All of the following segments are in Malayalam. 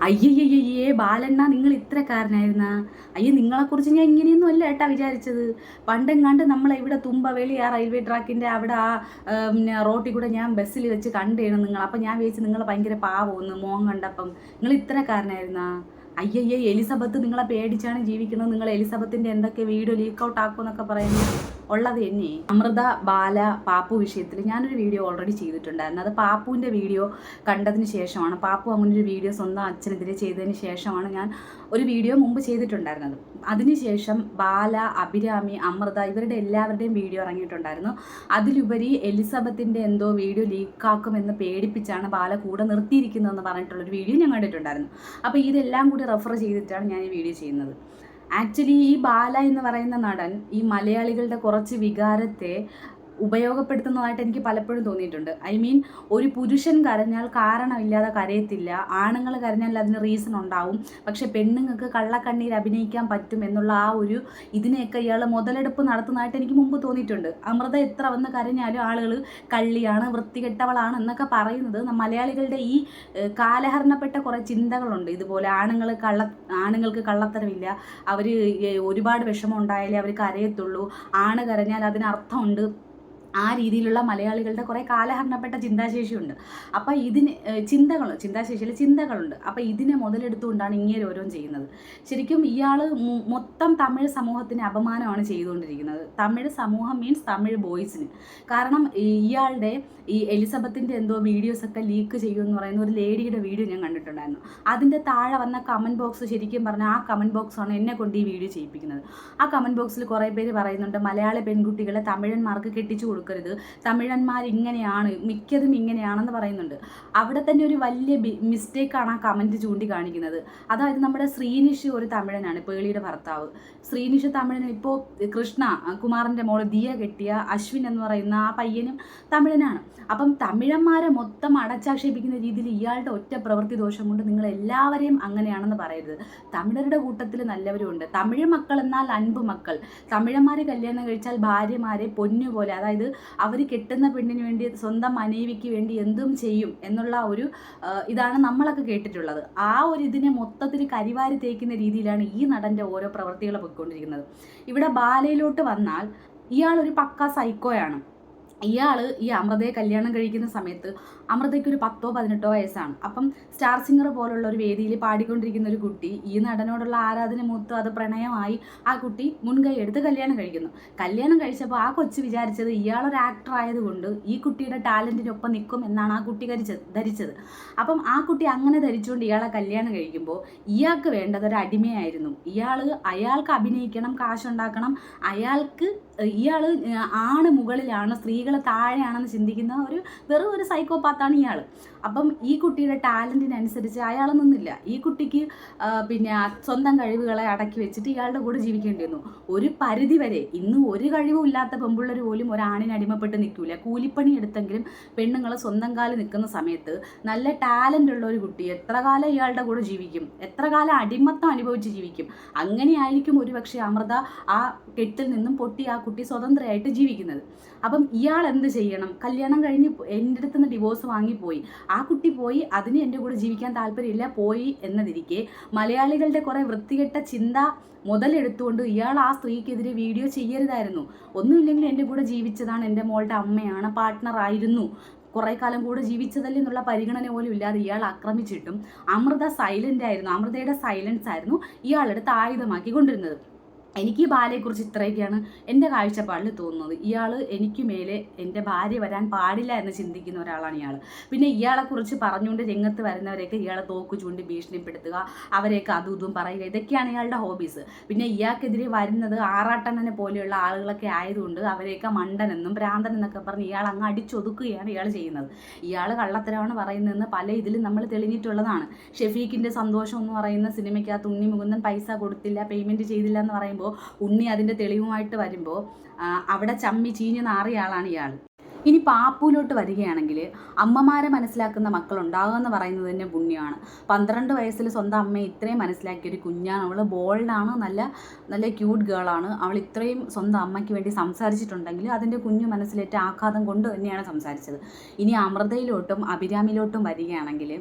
അയ്യയ്യയ്യേ ബാലണ്ണ, നിങ്ങൾ ഇത്രക്കാരനായിരുന്ന? അയ്യോ, നിങ്ങളെക്കുറിച്ച് ഞാൻ ഇങ്ങനെയൊന്നും അല്ല ഏട്ടാ വിചാരിച്ചത്. പണ്ടെങ്ങാണ്ട് നമ്മളെ ഇവിടെ തുമ്പവേളി ആ റെയിൽവേ ട്രാക്കിൻ്റെ അവിടെ ആ പിന്നെ റോട്ടിൽ കൂടെ ഞാൻ ബസ്സിൽ വെച്ച് കണ്ടേണ് നിങ്ങൾ. അപ്പം ഞാൻ വിചാരിച്ചു നിങ്ങൾ ഭയങ്കര പാവമൊന്ന് മോൻ കണ്ടപ്പം. നിങ്ങൾ ഇത്രക്കാരനായിരുന്ന? അയ്യയ്യേ, എലിസബത്ത് നിങ്ങളെ പേടിച്ചാണ് ജീവിക്കുന്നത്. നിങ്ങൾ എലിസബത്തിൻ്റെ എന്തൊക്കെ വീഡിയോ ലീക്ക് ഔട്ട് ആക്കുമെന്നൊക്കെ പറയുന്നത് ഉള്ളത് തന്നെ. അമൃത ബാല പാപ്പു വിഷയത്തിൽ ഞാനൊരു വീഡിയോ ഓൾറെഡി ചെയ്തിട്ടുണ്ടായിരുന്നു. അത് പാപ്പുവിൻ്റെ വീഡിയോ കണ്ടതിന് ശേഷമാണ്, പാപ്പു അങ്ങനൊരു വീഡിയോ സ്വന്തം അച്ഛനെതിരെ ചെയ്തതിന് ശേഷമാണ് ഞാൻ ഒരു വീഡിയോ മുമ്പ് ചെയ്തിട്ടുണ്ടായിരുന്നത്. അതിനുശേഷം ബാല, അഭിരാമി, അമൃത ഇവരുടെ എല്ലാവരുടെയും വീഡിയോ ഇറങ്ങിയിട്ടുണ്ടായിരുന്നു. അതിലുപരി എലിസബത്തിൻ്റെ എന്തോ വീഡിയോ ലീക്കാക്കുമെന്ന് പേടിപ്പിച്ചാണ് ബാല കൂടെ നിർത്തിയിരിക്കുന്നതെന്ന് പറഞ്ഞിട്ടുള്ളൊരു വീഡിയോ ഞാൻ കണ്ടിട്ടുണ്ടായിരുന്നു. അപ്പോൾ ഇതെല്ലാം കൂടി റെഫർ ചെയ്തിട്ടാണ് ഞാൻ ഈ വീഡിയോ ചെയ്യുന്നത്. ആക്ച്വലി ഈ ബാല എന്ന് പറയുന്ന നടൻ ഈ മലയാളികളുടെ കുറച്ച് വികാരത്തെ ഉപയോഗപ്പെടുത്തുന്നതായിട്ട് എനിക്ക് പലപ്പോഴും തോന്നിയിട്ടുണ്ട്. ഐ മീൻ, ഒരു പുരുഷൻ കരഞ്ഞാൽ കാരണമില്ലാതെ കരയത്തില്ല, ആണുങ്ങൾ കരഞ്ഞാൽ അതിന് റീസൺ ഉണ്ടാവും, പക്ഷെ പെണ്ണുങ്ങൾക്ക് കള്ളക്കണ്ണീർ അഭിനയിക്കാൻ പറ്റും എന്നുള്ള ആ ഒരു ഇതിനെയൊക്കെ ഇയാൾ മുതലെടുപ്പ് നടത്തുന്നതായിട്ട് എനിക്ക് മുമ്പ് തോന്നിയിട്ടുണ്ട്. അമൃത എത്ര വന്ന് കരഞ്ഞാലും ആളുകൾ കള്ളിയാണ്, വൃത്തികെട്ടവളാണ് എന്നൊക്കെ പറയുന്നത് മലയാളികളുടെ ഈ കാലഹരണപ്പെട്ട കുറേ ചിന്തകളുണ്ട്. ഇതുപോലെ ആണുങ്ങൾക്ക് കള്ളത്തരമില്ല, അവർ ഒരുപാട് വിഷമം ഉണ്ടായാലേ അവർ കരയത്തുള്ളൂ, ആണ് കരഞ്ഞാൽ അതിനർത്ഥമുണ്ട്, ആ രീതിയിലുള്ള മലയാളികളുടെ കുറേ കാലഹരണപ്പെട്ട ചിന്താശേഷിയുണ്ട്. അപ്പോൾ ഇതിന് ചിന്തകളുണ്ട്. അപ്പോൾ ഇതിനെ മുതലെടുത്തുകൊണ്ടാണ് ഇങ്ങനെ ഓരോന്നും ചെയ്യുന്നത്. ശരിക്കും ഇയാൾ മൊത്തം തമിഴ് സമൂഹത്തിന് അപമാനമാണ് ചെയ്തുകൊണ്ടിരിക്കുന്നത്. തമിഴ് സമൂഹം മീൻസ് തമിഴ് ബോയ്സിന്. കാരണം ഇയാളുടെ ഈ എലിസബത്തിൻ്റെ എന്തോ വീഡിയോസൊക്കെ ലീക്ക് ചെയ്യുമെന്ന് പറയുന്ന ഒരു ലേഡിയുടെ വീഡിയോ ഞാൻ കണ്ടിട്ടുണ്ടായിരുന്നു. അതിൻ്റെ താഴെ വന്ന കമൻറ്റ് ബോക്സ്, ശരിക്കും പറഞ്ഞാൽ ആ കമൻറ്റ് ബോക്സാണ് എന്നെ കൊണ്ട് ഈ വീഡിയോ ചെയ്യിപ്പിക്കുന്നത്. ആ കമൻറ്റ് ബോക്സിൽ കുറേ പേര് പറയുന്നുണ്ട്, മലയാളി പെൺകുട്ടികളെ തമിഴന്മാർക്ക് കെട്ടിച്ചു കൊടുക്കരുത്, തമിഴന്മാർ ഇങ്ങനെയാണ്, മിക്കതും ഇങ്ങനെയാണെന്ന് പറയുന്നുണ്ട്. അവിടെ തന്നെ ഒരു വലിയ മിസ്റ്റേക്കാണ് ആ കമൻറ്റ് ചൂണ്ടിക്കാണിക്കുന്നത്. അതായത് നമ്മുടെ ശ്രീനിഷ് ഒരു തമിഴനാണ്, പേളിയുടെ ഭർത്താവ്. ശ്രീനിഷ് തമിഴന്. ഇപ്പോൾ കൃഷ്ണ കുമാറിൻ്റെ മോള് ദിയ കെട്ടിയ അശ്വിൻ എന്ന് പറയുന്ന ആ പയ്യനും തമിഴനാണ്. അപ്പം തമിഴന്മാരെ മൊത്തം അടച്ചാക്ഷേപിക്കുന്ന രീതിയിൽ ഇയാളുടെ ഒറ്റ പ്രവൃത്തി ദോഷം കൊണ്ട് നിങ്ങൾ എല്ലാവരെയും അങ്ങനെയാണെന്ന് പറയരുത്. തമിഴരുടെ കൂട്ടത്തിൽ നല്ലവരുമുണ്ട്. തമിഴ് മക്കൾ എന്നാൽ അൻപ് മക്കൾ. തമിഴന്മാരെ കല്യാണം കഴിച്ചാൽ ഭാര്യമാരെ പൊന്നുപോലെ, അതായത് അവർ കെട്ടുന്ന പെണ്ണിന് വേണ്ടി, സ്വന്തം മനേവിക്ക് വേണ്ടി എന്തും ചെയ്യും എന്നുള്ള ഒരു ഇതാണ് നമ്മളൊക്കെ കേട്ടിട്ടുള്ളത്. ആ ഒരു ഇതിനെ മൊത്തത്തിൽ കരിവാരി തേക്കുന്ന രീതിയിലാണ് ഈ നടൻ്റെ ഓരോ പ്രവൃത്തികൾ പോയിക്കൊണ്ടിരിക്കുന്നത്. ഇവിടെ ബാലയിലോട്ട് വന്നാൽ ഇയാളൊരു പക്ക സൈക്കോയാണ്. ഇയാൾ ഈ അമൃതയെ കല്യാണം കഴിക്കുന്ന സമയത്ത് അമൃതയ്ക്ക് ഒരു 10-18 വയസ്സാണ്. അപ്പം സ്റ്റാർ സിംഗർ പോലുള്ള ഒരു വേദിയിൽ പാടിക്കൊണ്ടിരിക്കുന്ന ഒരു കുട്ടി, ഈ നടനോടുള്ള ആരാധന മൂത്ത് അത് പ്രണയമായി ആ കുട്ടി മുൻകൈ എടുത്ത് കല്യാണം കഴിക്കുന്നു. കല്യാണം കഴിച്ചപ്പോൾ ആ കൊച്ചു വിചാരിച്ചത് ഇയാളൊരു ആക്ടർ ആയതുകൊണ്ട് ഈ കുട്ടിയുടെ ടാലൻറ്റിനൊപ്പം നിൽക്കും എന്നാണ് ആ കുട്ടി ധരിച്ചത്. അപ്പം ആ കുട്ടി അങ്ങനെ ധരിച്ചുകൊണ്ട് ഇയാളെ കല്യാണം കഴിക്കുമ്പോൾ ഇയാൾക്ക് വേണ്ടത് ഒരു അടിമയായിരുന്നു. അയാൾക്ക് അഭിനയിക്കണം, കാശുണ്ടാക്കണം, ഇയാൾ ആണ് മുകളിലാണ്, സ്ത്രീകളെ താഴെയാണെന്ന് ചിന്തിക്കുന്ന വെറും ഒരു സൈക്കോപാത്താണ് ഇയാൾ. അപ്പം ഈ കുട്ടിയുടെ ടാലൻറ്റിനനുസരിച്ച് അയാൾ നിന്നില്ല. ഈ കുട്ടിക്ക് പിന്നെ സ്വന്തം കഴിവുകളെ അടക്കി വെച്ചിട്ട് ഇയാളുടെ കൂടെ ജീവിക്കേണ്ടി വന്നു. ഒരു പരിധി വരെ ഇന്ന് ഒരു കഴിവും ഇല്ലാത്ത പെൺപിള്ളേർ പോലും ഒരാണിന് അടിമപ്പെട്ട് നിൽക്കില്ല. കൂലിപ്പണി എടുത്തെങ്കിലും പെണ്ണുങ്ങൾ സ്വന്തം കാലം നിൽക്കുന്ന സമയത്ത് നല്ല ടാലൻ്റ് ഉള്ള ഒരു കുട്ടി എത്ര കാലം ഇയാളുടെ കൂടെ ജീവിക്കും, എത്ര കാലം അടിമത്തം അനുഭവിച്ച് ജീവിക്കും. അങ്ങനെയായിരിക്കും ഒരുപക്ഷെ അമൃത ആ കെട്ടിൽ നിന്നും പൊട്ടി ആ കുട്ടി സ്വതന്ത്രമായിട്ട് ജീവിക്കുന്നത്. അപ്പം ഇയാൾ എന്ത് ചെയ്യണം? കല്യാണം കഴിഞ്ഞ് എൻ്റെ അടുത്ത് നിന്ന് ഡിവോഴ്സ് വാങ്ങിപ്പോയി, ആ കുട്ടി പോയി, അതിന് എൻ്റെ കൂടെ ജീവിക്കാൻ താല്പര്യമില്ല, പോയി എന്നതിരിക്കെ മലയാളികളുടെ കുറേ വൃത്തികെട്ട ചിന്ത മുതലെടുത്തുകൊണ്ട് ഇയാൾ ആ സ്ത്രീക്കെതിരെ വീഡിയോ ചെയ്യരുതായിരുന്നു. ഒന്നുമില്ലെങ്കിൽ എൻ്റെ കൂടെ ജീവിച്ചതാണ്, എൻ്റെ മോളുടെ അമ്മയാണ്, പാർട്ട്ണർ ആയിരുന്നു, കുറേ കാലം കൂടെ ജീവിച്ചതല്ലേ എന്നുള്ള പരിഗണന പോലും ഇല്ലാതെ ഇയാൾ ആക്രമിച്ചിട്ടും അമൃത സൈലൻ്റ് ആയിരുന്നു. അമൃതയുടെ സൈലൻസ് ആയിരുന്നു ഇയാളെടുത്ത് ആയുധമാക്കി കൊണ്ടിരുന്നത്. എനിക്ക് ഈ ബാലയെക്കുറിച്ച് ഇത്രയൊക്കെയാണ് എൻ്റെ കാഴ്ചപ്പാടിൽ തോന്നുന്നത്. ഇയാൾ എനിക്ക് മേലെ എൻ്റെ ഭാര്യ വരാൻ പാടില്ല എന്ന് ചിന്തിക്കുന്ന ഒരാളാണ് ഇയാൾ. പിന്നെ ഇയാളെക്കുറിച്ച് പറഞ്ഞുകൊണ്ട് രംഗത്ത് വരുന്നവരെയൊക്കെ ഇയാളെ തോക്ക് ചൂണ്ടി ഭീഷണിപ്പെടുത്തുക, അവരെയൊക്കെ അതും ഇതും പറയുക, ഇതൊക്കെയാണ് ഇയാളുടെ ഹോബീസ്. പിന്നെ ഇയാൾക്കെതിരെ വരുന്നത് ആറാട്ടണ്ണനെ പോലെയുള്ള ആളുകളൊക്കെ ആയതുകൊണ്ട് അവരെയൊക്കെ മണ്ടനെന്നും ഭ്രാന്തൻ എന്നൊക്കെ പറഞ്ഞ് ഇയാൾ അങ്ങ് അടിച്ചൊതുക്കുകയാണ് ഇയാൾ ചെയ്യുന്നത്. ഇയാൾ കള്ളത്തരമാണ് പറയുന്നതെന്ന് പല ഇതിലും നമ്മൾ തെളിഞ്ഞിട്ടുള്ളതാണ്. ഷെഫീഖിൻ്റെ സന്തോഷം എന്ന് പറയുന്ന സിനിമയ്ക്കകത്ത് ഉണ്ണി മുകുന്ദൻ പൈസ കൊടുത്തില്ല, പേയ്മെൻറ്റ് ചെയ്തില്ല എന്ന് പറയുമ്പോൾ ഉണ്ണി അതിൻ്റെ തെളിവുമായിട്ട് വരുമ്പോൾ അവിടെ ചമ്മി ചീഞ്ഞ് നാറിയ ആളാണ് ഇയാൾ. ഇനി പാപ്പുവിലോട്ട് വരികയാണെങ്കിൽ, അമ്മമാരെ മനസ്സിലാക്കുന്ന മക്കളുണ്ടാകുക എന്ന് പറയുന്നത് തന്നെ പുണ്യമാണ്. 12 വയസ്സിൽ സ്വന്തം അമ്മയെ ഇത്രയും മനസ്സിലാക്കിയ ഒരു കുഞ്ഞാണ് അവൾ. ബോൾഡാണ്, നല്ല നല്ല ക്യൂട്ട് ഗേളാണ് അവൾ. ഇത്രയും സ്വന്തം അമ്മയ്ക്ക് വേണ്ടി സംസാരിച്ചിട്ടുണ്ടെങ്കിൽ അതിൻ്റെ കുഞ്ഞു മനസ്സിലേറ്റ ആഘാതം കൊണ്ട് തന്നെയാണ് സംസാരിച്ചത്. ഇനി അമൃതയിലോട്ടും അഭിരാമിയിലോട്ടും വരികയാണെങ്കിൽ,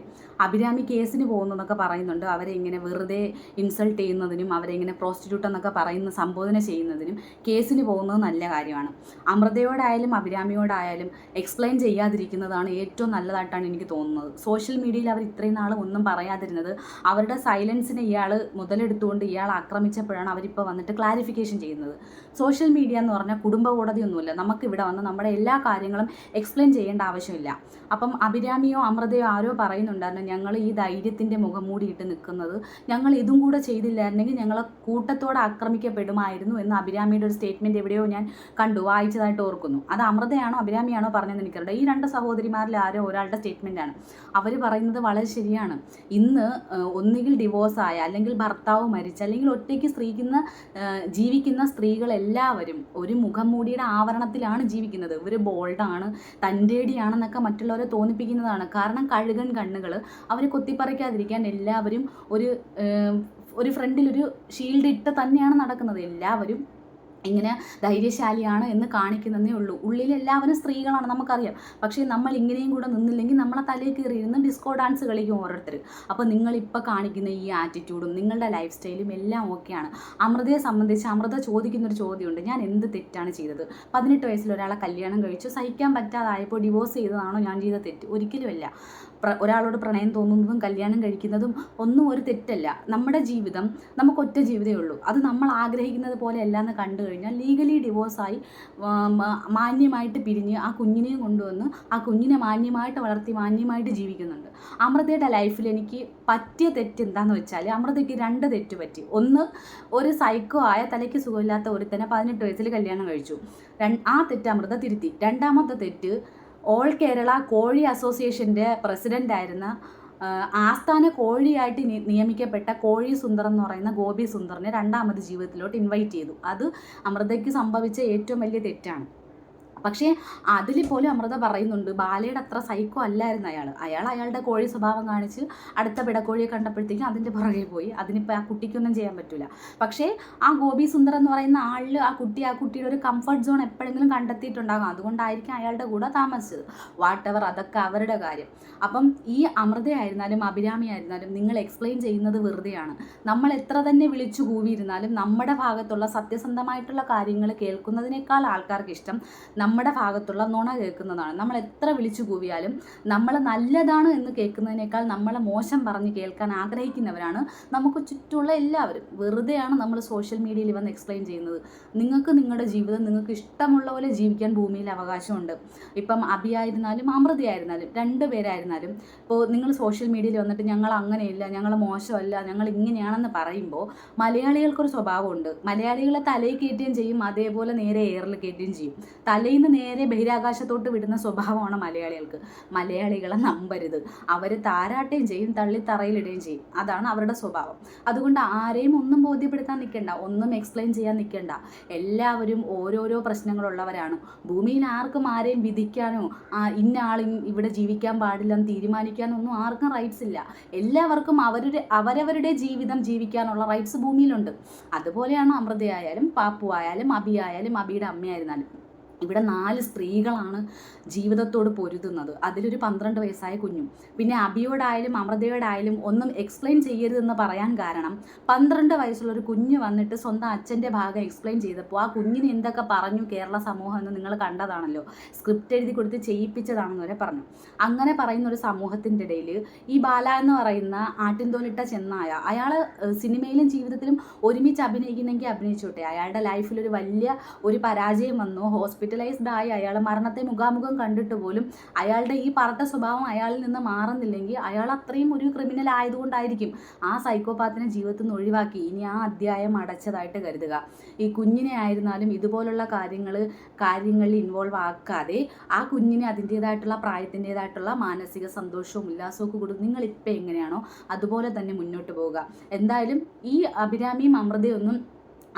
അഭിരാമി കേസിന് പോകുന്നതെന്നൊക്കെ പറയുന്നുണ്ട്. അവരെ ഇങ്ങനെ വെറുതെ ഇൻസൾട്ട് ചെയ്യുന്നതിനും അവരെ ഇങ്ങനെ പ്രോസ്റ്റിറ്റ്യൂട്ട് എന്നൊക്കെ പറയുന്ന സംബോധന ചെയ്യുന്നതിനും കേസിന് പോകുന്നത് നല്ല കാര്യമാണ്. അമൃതയോടായാലും അഭിരാമിയോടായാലും എക്സ്പ്ലെയിൻ ചെയ്യാതിരിക്കുന്നതാണ് ഏറ്റവും നല്ലതായിട്ടാണ് എനിക്ക് തോന്നുന്നത്. സോഷ്യൽ മീഡിയയിൽ അവർ ഇത്രയും നാൾ ഒന്നും പറയാതിരുന്നത്, അവരുടെ സൈലൻസിനെ ഇയാൾ മുതലെടുത്തുകൊണ്ട് ഇയാൾ ആക്രമിച്ചപ്പോഴാണ് അവരിപ്പോൾ വന്നിട്ട് ക്ലാരിഫിക്കേഷൻ ചെയ്യുന്നത്. സോഷ്യൽ മീഡിയ എന്ന് പറഞ്ഞാൽ കുടുംബ കോടതിയൊന്നുമില്ല. നമുക്കിവിടെ വന്ന് നമ്മുടെ എല്ലാ കാര്യങ്ങളും എക്സ്പ്ലെയിൻ ചെയ്യേണ്ട ആവശ്യമില്ല. അപ്പം അഭിരാമിയോ അമൃതയോ ആരോ പറയുന്നുണ്ടായിരുന്നു, ഞങ്ങൾ ഈ ധൈര്യത്തിൻ്റെ മുഖം മൂടിയിട്ട് നിൽക്കുന്നത്, ഞങ്ങൾ ഇതും കൂടെ ചെയ്തില്ലായിരുന്നെങ്കിൽ ഞങ്ങളെ കൂട്ടത്തോടെ ആക്രമിക്കപ്പെടുമായിരുന്നു എന്ന് അഭിരാമിയുടെ ഒരു സ്റ്റേറ്റ്മെൻറ്റ് എവിടെയോ ഞാൻ കണ്ടു, വായിച്ചതായിട്ട് ഓർക്കുന്നു. അത് അമൃതയാണോ അഭിരാമിയാണോ പറഞ്ഞതെന്ന് എനിക്കറിയില്ല. ഈ 2 സഹോദരിമാരിൽ ആരോ ഒരാളുടെ സ്റ്റേറ്റ്മെൻറ്റാണ്. അവർ പറയുന്നത് വളരെ ശരിയാണ്. ഇന്ന് ഒന്നുകിൽ ഡിവോഴ്സായ, അല്ലെങ്കിൽ ഭർത്താവ് മരിച്ച, അല്ലെങ്കിൽ ഒറ്റയ്ക്ക് ജീവിക്കുന്ന സ്ത്രീകളെല്ലാവരും ഒരു മുഖം മൂടിയുടെ ആവരണത്തിലാണ് ജീവിക്കുന്നത്. ഇവർ ബോൾഡാണ്, തൻ്റേടിയാണെന്നൊക്കെ മറ്റുള്ളവരെ തോന്നിപ്പിക്കുന്നതാണ്. കാരണം കഴുകൻ കണ്ണുകൾ അവർ കൊത്തിപ്പറിക്കാതിരിക്കാൻ എല്ലാവരും ഒരു ഫ്രണ്ടിലൊരു ഷീൽഡ് ഇട്ട് തന്നെയാണ് നടക്കുന്നത്. എല്ലാവരും ഇങ്ങനെ ധൈര്യശാലിയാണ് എന്ന് കാണിക്കുന്നതേ ഉള്ളൂ. ഉള്ളിൽ എല്ലാവരും സ്ത്രീകളാണ്, നമുക്കറിയാം. പക്ഷേ നമ്മൾ ഇങ്ങനെയും കൂടെ നിന്നില്ലെങ്കിൽ നമ്മളെ തലയിൽ കയറിയിരുന്ന് ഡിസ്കോ ഡാൻസ് കളിക്കും ഓരോരുത്തർ. അപ്പോൾ നിങ്ങളിപ്പോൾ കാണിക്കുന്ന ഈ ആറ്റിറ്റ്യൂഡും നിങ്ങളുടെ ലൈഫ് സ്റ്റൈലും എല്ലാം ഓക്കെയാണ്. അമൃതയെ സംബന്ധിച്ച് അമൃത ചോദിക്കുന്നൊരു ചോദ്യമുണ്ട്, ഞാൻ എന്ത് തെറ്റാണ് ചെയ്തത്? 18 വയസ്സിൽ ഒരാളെ കല്യാണം കഴിച്ചു, സഹിക്കാൻ പറ്റാതായപ്പോൾ ഡിവോഴ്സ് ചെയ്തതാണോ ഞാൻ ചെയ്ത തെറ്റ്? ഒരിക്കലുമല്ല. ഒരാളോട് പ്രണയം തോന്നുന്നതും കല്യാണം കഴിക്കുന്നതും ഒന്നും ഒരു തെറ്റല്ല. നമ്മുടെ ജീവിതം നമുക്കൊറ്റ ജീവിതമേ ഉള്ളൂ. അത് നമ്മൾ ആഗ്രഹിക്കുന്നത് പോലെ അല്ല എന്ന് കണ്ടു കഴിഞ്ഞാൽ ലീഗലി ഡിവോഴ്സായി മാന്യമായിട്ട് പിരിഞ്ഞ് ആ കുഞ്ഞിനെയും കൊണ്ടുവന്ന് ആ കുഞ്ഞിനെ മാന്യമായിട്ട് വളർത്തി മാന്യമായിട്ട് ജീവിക്കുന്നുണ്ട്. അമൃതയുടെ ലൈഫിൽ എനിക്ക് പറ്റിയ തെറ്റ് എന്താണെന്ന് വെച്ചാൽ, അമൃതയ്ക്ക് 2 തെറ്റ് പറ്റി. ഒന്ന്, ഒരു സൈക്കോ ആയ തലയ്ക്ക് സുഖമില്ലാത്ത ഒരുത്തനെ 18 വയസ്സിൽ കല്യാണം കഴിച്ചു. ആ തെറ്റ് അമൃത തിരുത്തി. രണ്ടാമത്തെ തെറ്റ്, ഓൾ കേരള കോഴി അസോസിയേഷൻ്റെ പ്രസിഡൻ്റായിരുന്ന ആസ്ഥാന കോഴിയായിട്ട് നിയമിക്കപ്പെട്ട കോഴി സുന്ദർ എന്ന് പറയുന്ന ഗോപി സുന്ദറിനെ 2ാമത് ജീവിതത്തിലോട്ട് ഇൻവൈറ്റ് ചെയ്തു. അത് അമൃതയ്ക്ക് സംഭവിച്ച ഏറ്റവും വലിയ തെറ്റാണ്. പക്ഷേ അതിൽ പോലും അമൃത പറയുന്നുണ്ട്, ബാലയുടെ അത്ര സൈക്കോ അല്ലായിരുന്നു അയാളുടെ കോഴി സ്വഭാവം കാണിച്ച് അടുത്ത പിടക്കോഴിയെ കണ്ടപ്പോഴത്തേക്കും അതിൻ്റെ പുറകെ പോയി. അതിനിപ്പോൾ ആ കുട്ടിക്കൊന്നും ചെയ്യാൻ പറ്റില്ല. പക്ഷേ ആ ഗോപി സുന്ദർ എന്ന് പറയുന്ന ആളിൽ ആ കുട്ടിയുടെ ഒരു കംഫർട്ട് സോൺ എപ്പോഴെങ്കിലും കണ്ടെത്തിയിട്ടുണ്ടാകും. അതുകൊണ്ടായിരിക്കും അയാളുടെ കൂടെ താമസിച്ചത്. വാട്ടെവർ, അതൊക്കെ അവരുടെ കാര്യം. അപ്പം ഈ അമൃതയായിരുന്നാലും അഭിരാമി ആയിരുന്നാലും നിങ്ങൾ എക്സ്പ്ലെയിൻ ചെയ്യുന്നത് വെറുതെയാണ്. നമ്മൾ എത്ര തന്നെ വിളിച്ചു കൂവിയിരുന്നാലും നമ്മുടെ ഭാഗത്തുള്ള സത്യസന്ധമായിട്ടുള്ള കാര്യങ്ങൾ കേൾക്കുന്നതിനേക്കാൾ ആൾക്കാർക്ക് ഇഷ്ടം നമ്മുടെ ഭാഗത്തുള്ള നുണ കേൾക്കുന്നതാണ്. നമ്മൾ എത്ര വിളിച്ചു കൂവിയാലും നമ്മൾ നല്ലതാണ് എന്ന് കേൾക്കുന്നതിനേക്കാൾ നമ്മളെ മോശം പറഞ്ഞ് കേൾക്കാൻ ആഗ്രഹിക്കുന്നവരാണ് നമുക്ക് ചുറ്റുമുള്ള എല്ലാവരും. വെറുതെയാണ് നമ്മൾ സോഷ്യൽ മീഡിയയിൽ വന്ന് എക്സ്പ്ലെയിൻ ചെയ്യുന്നത്. നിങ്ങൾക്ക് നിങ്ങളുടെ ജീവിതം നിങ്ങൾക്ക് ഇഷ്ടമുള്ള പോലെ ജീവിക്കാൻ ഭൂമിയിൽ അവകാശമുണ്ട്. ഇപ്പം അഭിയായിരുന്നാലും അമൃതയായിരുന്നാലും 2 പേരായിരുന്നാലും ഇപ്പോൾ നിങ്ങൾ സോഷ്യൽ മീഡിയയിൽ വന്നിട്ട് ഞങ്ങൾ അങ്ങനെയില്ല, ഞങ്ങൾ മോശമല്ല, ഞങ്ങൾ ഇങ്ങനെയാണെന്ന് പറയുമ്പോൾ മലയാളികൾക്കൊരു സ്വഭാവമുണ്ട്. മലയാളികളെ തലയിൽ കയറ്റുകയും ചെയ്യും, അതേപോലെ നേരെ എയറിൽ കയറ്റുകയും ചെയ്യും. തലയിൽ നിന്ന് നേരെ ബഹിരാകാശത്തോട്ട് വിടുന്ന സ്വഭാവമാണ് മലയാളികൾക്ക്. മലയാളികളെ നമ്പരുത്. അവർ താരാട്ടുകയും ചെയ്യും, തള്ളിത്തറയിലിടുകയും ചെയ്യും. അതാണ് അവരുടെ സ്വഭാവം. അതുകൊണ്ട് ആരെയും ഒന്നും ബോധ്യപ്പെടുത്താൻ നിൽക്കണ്ട, ഒന്നും എക്സ്പ്ലെയിൻ ചെയ്യാൻ നിൽക്കണ്ട. എല്ലാവരും ഓരോരോ പ്രശ്നങ്ങളുള്ളവരാണ്. ഭൂമിയിൽ ആർക്കും ആരെയും വിധിക്കാനോ ഇന്ന ആൾ ഇവിടെ ജീവിക്കാൻ പാടില്ലെന്ന് തീരുമാനിക്കാനൊന്നും ആർക്കും റൈറ്റ്സ് ഇല്ല. എല്ലാവർക്കും അവരവരുടെ ജീവിതം ജീവിക്കാനുള്ള റൈറ്റ്സ് ഭൂമിയിലുണ്ട്. അതുപോലെയാണ് അമൃതയായാലും പാപ്പു ആയാലും അഭിയായാലും അഭിയുടെ അമ്മയായിരുന്നാലും. ഇവിടെ 4 സ്ത്രീകളാണ് ജീവിതത്തോട് പൊരുതുന്നത്. അതിലൊരു 12 വയസ്സായ കുഞ്ഞും. പിന്നെ അഭിയോടായാലും അമൃതയോടായാലും ഒന്നും എക്സ്പ്ലെയിൻ ചെയ്യരുതെന്ന് പറയാൻ കാരണം, 12 വയസ്സുള്ളൊരു കുഞ്ഞ് വന്നിട്ട് സ്വന്തം അച്ഛൻ്റെ ഭാഗം എക്സ്പ്ലെയിൻ ചെയ്തപ്പോൾ ആ കുഞ്ഞിന് എന്തൊക്കെ പറഞ്ഞു കേരള സമൂഹം എന്ന് നിങ്ങൾ കണ്ടതാണല്ലോ. സ്ക്രിപ്റ്റ് എഴുതി കൊടുത്ത് ചെയ്യിപ്പിച്ചതാണെന്ന് വരെ പറഞ്ഞു. അങ്ങനെ പറയുന്ന ഒരു സമൂഹത്തിൻ്റെ ഇടയിൽ ഈ ബാല എന്ന് പറയുന്ന ആട്ടിൻതോലിട്ട ചെന്നായ, അയാൾ സിനിമയിലും ജീവിതത്തിലും ഒരുമിച്ച് അഭിനയിക്കുന്നെങ്കിൽ അഭിനയിച്ചോട്ടെ. അയാളുടെ ലൈഫിലൊരു വലിയ ഒരു പരാജയം വന്നു, ഹോസ്പിറ്റലൈസ്ഡ് ആയി അയാൾ മരണത്തെ മുഖാമുഖം കണ്ടിട്ട് പോലും അയാളുടെ ഈ പറട്ട സ്വഭാവം അയാളിൽ നിന്ന് മാറുന്നില്ലെങ്കിൽ അയാൾ അത്രയും ഒരു ക്രിമിനൽ ആയതുകൊണ്ടായിരിക്കും ആ സൈക്കോപാത്തിനെ ജീവിതത്തിൽ നിന്ന് ഒഴിവാക്കി ഇനി ആ അധ്യായം അടച്ചതായിട്ട് കരുതുക. ഈ കുഞ്ഞിനെ ആയിരുന്നാലും ഇതുപോലുള്ള കാര്യങ്ങളിൽ ഇൻവോൾവ് ആക്കാതെ ആ കുഞ്ഞിനെ അതിൻ്റേതായിട്ടുള്ള പ്രായത്തിൻ്റേതായിട്ടുള്ള മാനസിക സന്തോഷവും ഉല്ലാസവും കൊടുക്കും. നിങ്ങളിപ്പോൾ എങ്ങനെയാണോ അതുപോലെ തന്നെ മുന്നോട്ട് പോവുക. എന്തായാലും ഈ അഭിരാമിയും അമൃതയൊന്നും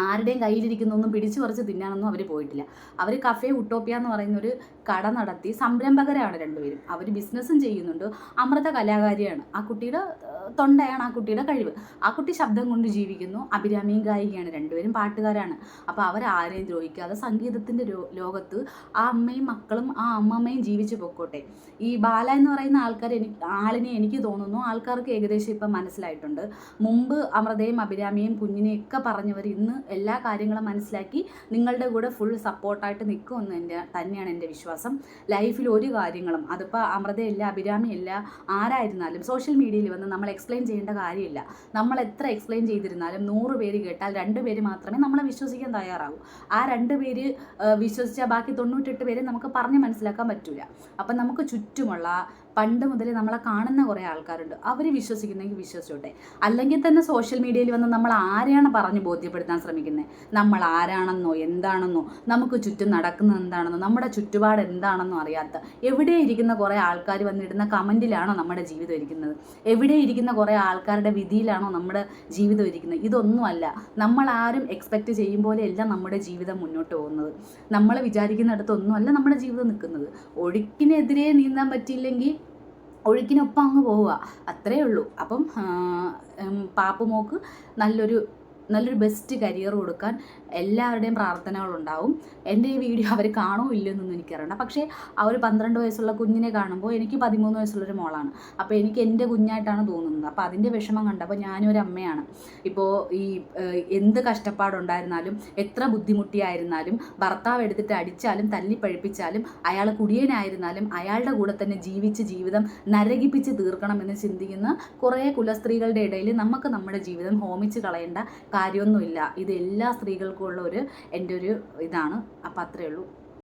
ആരുടെയും കയ്യിലിരിക്കുന്നൊന്നും പിടിച്ചു പറിച്ച് തിന്നാനൊന്നും അവർ പോയിട്ടില്ല. അവർ കഫേ ഉട്ടോപ്യ എന്ന് പറയുന്നൊരു കട നടത്തി സംരംഭകരാണ് രണ്ടുപേരും. അവർ ബിസിനസ്സും ചെയ്യുന്നുണ്ട്. അമൃത കലാകാരിയാണ്. ആ കുട്ടിയുടെ തൊണ്ടയാണ് ആ കുട്ടിയുടെ കഴിവ്. ആ കുട്ടി ശബ്ദം കൊണ്ട് ജീവിക്കുന്നു. അഭിരാമിയും ഗായികയാണ്. രണ്ടുപേരും പാട്ടുകാരാണ്. അപ്പോൾ അവരാരെയും ദ്രോഹിക്കാതെ സംഗീതത്തിൻ്റെ ലോകത്ത് ആ അമ്മയും മക്കളും ആ അമ്മമ്മയും ജീവിച്ച് പൊക്കോട്ടെ. ഈ ബാല എന്ന് പറയുന്ന ആളിനെ എനിക്ക് തോന്നുന്നു ആൾക്കാർക്ക് ഏകദേശം ഇപ്പം മനസ്സിലായിട്ടുണ്ട്. മുമ്പ് അമൃതയും അഭിരാമിയും കുഞ്ഞിനെയൊക്കെ പറഞ്ഞവർ ഇന്ന് എല്ലാ കാര്യങ്ങളും മനസ്സിലാക്കി നിങ്ങളുടെ കൂടെ ഫുൾ സപ്പോർട്ടായിട്ട് നിൽക്കുമെന്ന് തന്നെയാണ് എൻ്റെ വിശ്വാസം. ലൈഫിൽ ഒരു കാര്യങ്ങളും അതിപ്പോൾ അമൃതയല്ല അഭിരാമിയല്ല ആരായിരുന്നാലും സോഷ്യൽ മീഡിയയിൽ വന്ന് നമ്മൾ എക്സ്പ്ലെയിൻ ചെയ്യേണ്ട കാര്യമില്ല. നമ്മൾ എത്ര എക്സ്പ്ലെയിൻ ചെയ്തിരുന്നാലും 100 പേര് കേട്ടാൽ 2 പേര് മാത്രമേ നമ്മളെ വിശ്വസിക്കാൻ തയ്യാറാവൂ. ആ 2 പേര് വിശ്വസിച്ചാൽ ബാക്കി 98 പേരെ നമുക്ക് പറഞ്ഞ് മനസ്സിലാക്കാൻ പറ്റില്ല. അപ്പം നമുക്ക് ചുറ്റുമുള്ള പണ്ട് മുതൽ നമ്മളെ കാണുന്ന കുറേ ആൾക്കാരുണ്ട്. അവർ വിശ്വസിക്കുന്നെങ്കിൽ വിശ്വസിച്ചോട്ടെ. അല്ലെങ്കിൽ തന്നെ സോഷ്യൽ മീഡിയയിൽ വന്ന് നമ്മൾ ആരെയാണ് പറഞ്ഞ് ബോധ്യപ്പെടുത്താൻ ശ്രമിക്കുന്നത്? നമ്മൾ ആരാണെന്നോ എന്താണെന്നോ നമുക്ക് ചുറ്റും നടക്കുന്നത് എന്താണെന്നോ നമ്മുടെ ചുറ്റുപാട് എന്താണെന്നോ അറിയാത്ത എവിടെ ഇരിക്കുന്ന കുറേ ആൾക്കാർ വന്നിടുന്ന കമൻറ്റിലാണോ നമ്മുടെ ജീവിതം ഇരിക്കുന്നത്? എവിടെ ഇരിക്കുന്ന കുറേ ആൾക്കാരുടെ വിധിയിലാണോ നമ്മുടെ ജീവിതം ഇരിക്കുന്നത്? ഇതൊന്നുമല്ല. നമ്മളാരും എക്സ്പെക്റ്റ് ചെയ്യും പോലെയല്ല നമ്മുടെ ജീവിതം മുന്നോട്ട് പോകുന്നത്. നമ്മൾ വിചാരിക്കുന്നിടത്തൊന്നുമല്ല നമ്മുടെ ജീവിതം നിൽക്കുന്നത്. ഒഴുക്കിനെതിരെ നീന്താൻ പറ്റിയില്ലെങ്കിൽ ഒഴുക്കിനൊപ്പം അങ്ങ് പോവുക, അത്രയേ ഉള്ളൂ. അപ്പം പാപ്പുമോക്ക് നല്ലൊരു ബെസ്റ്റ് കരിയർ കൊടുക്കാൻ എല്ലാവരുടെയും പ്രാർത്ഥനകളുണ്ടാവും. എൻ്റെ ഈ വീഡിയോ അവർ കാണുമോ ഇല്ലെന്നൊന്നും എനിക്കറിയണ്ട. പക്ഷേ ആ ഒരു 12 വയസ്സുള്ള കുഞ്ഞിനെ കാണുമ്പോൾ എനിക്ക് 13 വയസ്സുള്ളൊരു മോളാണ്. അപ്പോൾ എനിക്ക് എൻ്റെ കുഞ്ഞായിട്ടാണ് തോന്നുന്നത്. അപ്പോൾ അതിൻ്റെ വിഷമം കണ്ടപ്പോൾ ഞാനൊരു അമ്മയാണ്. ഇപ്പോൾ ഈ എന്ത് കഷ്ടപ്പാടുണ്ടായിരുന്നാലും എത്ര ബുദ്ധിമുട്ടിയായിരുന്നാലും ഭർത്താവ് എടുത്തിട്ട് അടിച്ചാലും തല്ലിപ്പഴിപ്പിച്ചാലും അയാൾ കുടിയനായിരുന്നാലും അയാളുടെ കൂടെ തന്നെ ജീവിച്ച് ജീവിതം നരകിപ്പിച്ച് തീർക്കണമെന്ന് ചിന്തിക്കുന്ന കുറേ കുലസ്ത്രീകളുടെ ഇടയിൽ നമുക്ക് നമ്മുടെ ജീവിതം ഹോമിച്ച് കളയേണ്ട കാര്യമൊന്നുമില്ല. ഇത് എല്ലാ സ്ത്രീകൾക്കും ഉള്ള എൻ്റെ ഒരു ഇതാണ്. അപ്പം അത്രയേ ഉള്ളൂ.